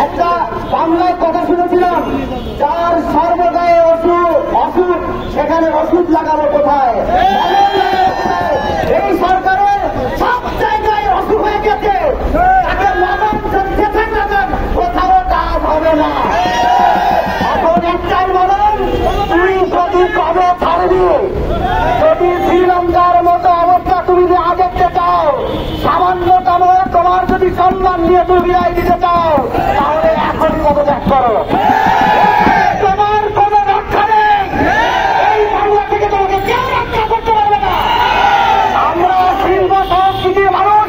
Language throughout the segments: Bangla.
একটা বাংলায় কথা শুনেছিলাম, যার সর্বদায় অসুখ সেখানে ওষুধ লাগাবো কোথায়? এই সরকারের সব জায়গায় অসুখ হয়ে গেছে, তাকে কোথাও কাজ হবে না। এখন একটাই বলেন, তুই যদি কবে ছাড়বি? যদি শ্রীলঙ্কার মতো অবস্থা তুমি না দেখতে চাও, সামান্যতম তোমার যদি সম্মান নিয়ে তুমি বিদায় দিতে চাও, তাহলে এখন পদত্যাগ করো। তোমার কোন রক্ষা নেই, এই বাংলা থেকে তোমাকে কেউ রক্ষা করতে পারবে না। আমরা শিল্প সংস্কৃতির মানুষ,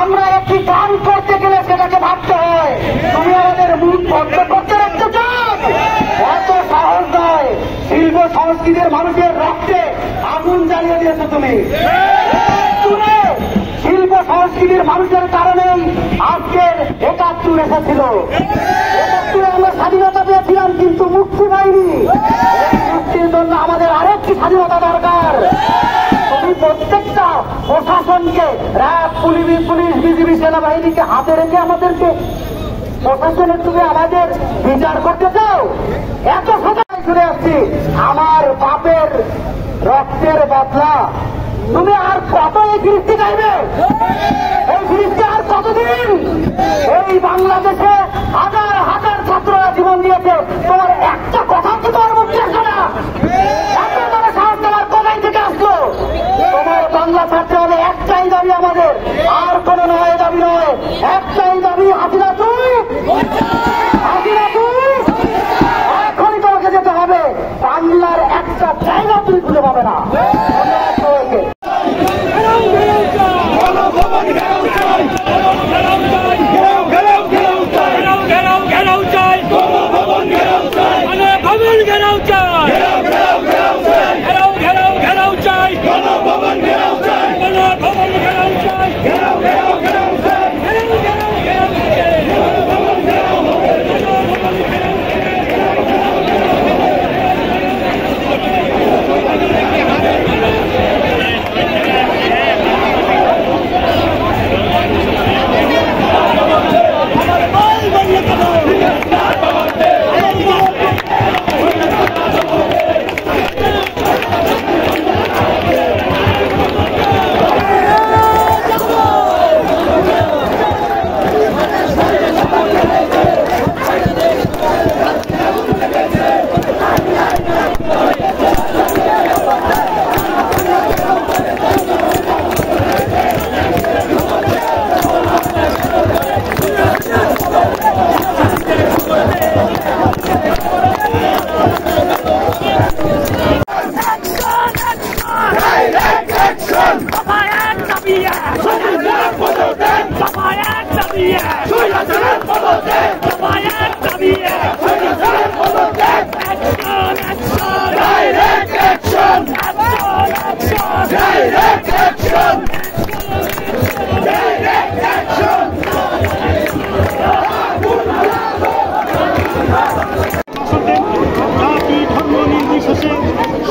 আমরা একটি গান করতে গেলে সেটাকে ভাবতে হয়। তুমি আমাদের মুখ বন্ধ করতে রাখতে চাও, এত সহজ নয়। শিল্প সংস্কৃতির মানুষের রক্তে আগুন জ্বালিয়ে দিয়েছো তুমি। শিল্প সংস্কৃতির মানুষের কারণেই আজকের ৭১ এসেছিল। ৭১ আমরা স্বাধীনতা পেয়েছিলাম, কিন্তু মুক্তি পাইনি। মুক্তির জন্য আমাদের আরেকটি স্বাধীনতা দরকার। তুমি প্রত্যেকটা প্রশাসনকে, র্যাব, পুলিশ, বিজিবি, সেনাবাহিনীকে হাতে রেখে আমাদেরকে প্রশাসনের তুমি আমাদের বিচার করতে চাও? এত সবাই শুনে আসছি, আমার বাপের রক্তের বদলা। তুমি আর কত এই দৃষ্টি গাইবে? এই দৃষ্টি আর কতদিন? এই বাংলাদেশে হাজার হাজার ছাত্ররা জীবন দিয়েছে, তোমার একটা কথা কি তোমার মুখে আসে না? এত বড় সাহস তোমার কোথায় থেকে আসলো? তোমার বাংলা ছাত্র হবে একটাই দাবি আমাদের, আর কোন নয় দাবি নয়। একটাই দাবি, হাসিনা তুই, হাসিনা তুই। এখনই তোমাকে যেতে হবে, বাংলার একটা জায়গা তুমি খুঁজে পাবে না।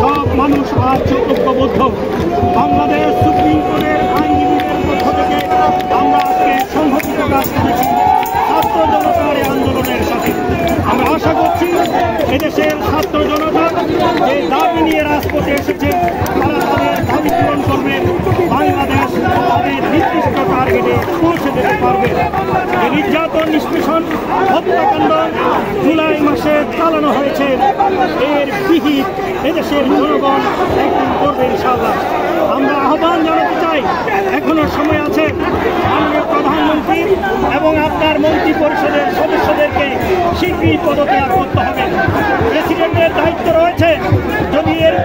সব মানুষ আজ ঐক্যবদ্ধ। বাংলাদেশ সুপ্রিম কোর্টের আইনজীবীদের পক্ষ থেকে আমরা আজকে সংহতি প্রকাশ করেছি ছাত্র জনতার আন্দোলনের সাথে। আমরা আশা করছি এদেশের ছাত্র জনতা যে দাবি নিয়ে রাজপথে এসেছে, তারা তাদের দাবি পূরণ করবেন, বাংলাদেশ তাদের নির্দিষ্ট টার্গেটে পৌঁছে যেতে পারবে। এই নির্যাতন, নিষ্পেষণ, হত্যাকাণ্ড জুলাই মাসে চালানো হয়েছে, এর বিহিত এদেশের জনগণ একদিন করবে ইনশাআল্লাহ। আমরা আহ্বান জানাতে চাই, এখনো সময় আছে। মাননীয় প্রধানমন্ত্রী এবং আপনার মন্ত্রী পরিষদের সদস্যদেরকে শীঘ্রই পদত্যাগ করতে হবে। প্রেসিডেন্টের দায়িত্ব রয়েছে, যদি এর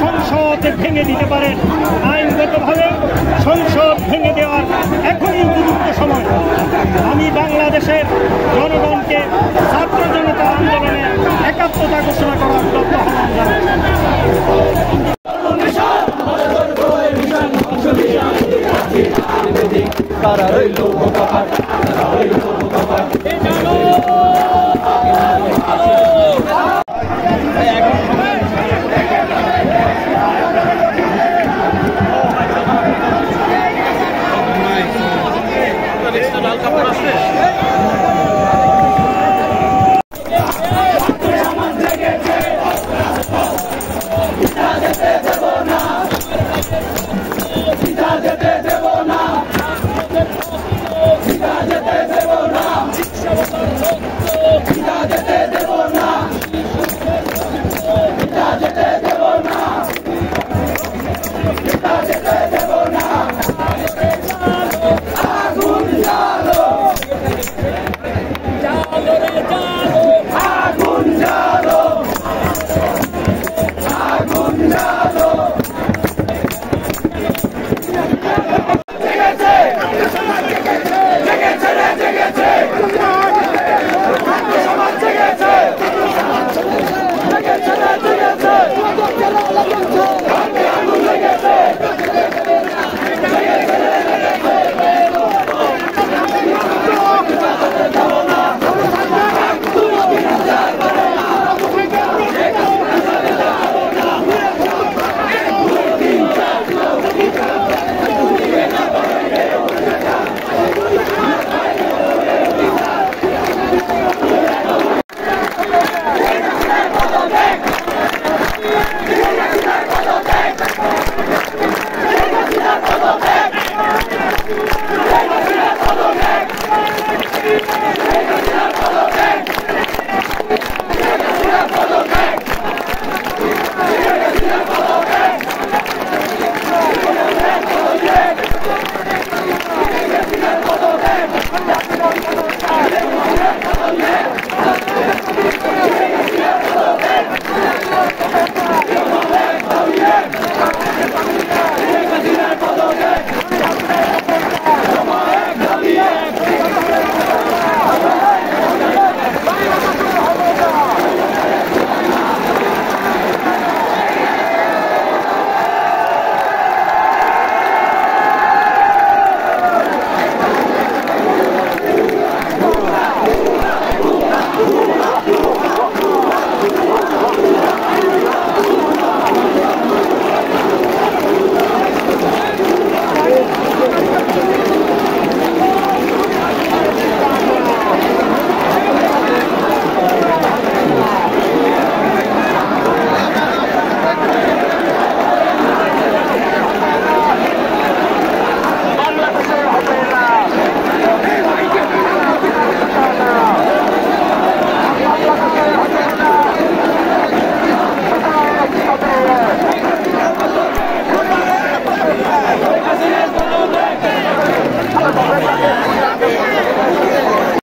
সংসদ ভেঙে দিতে পারেন। আইনগতভাবে সংসদ ভেঙে দেওয়ার এখনই উপযুক্ত সময়। আমি বাংলাদেশের জনগণকে ছাত্র জনতা আন্দোলনে একাত্মতা ঘোষণা করার তথ্য আহ্বান জানাচ্ছি।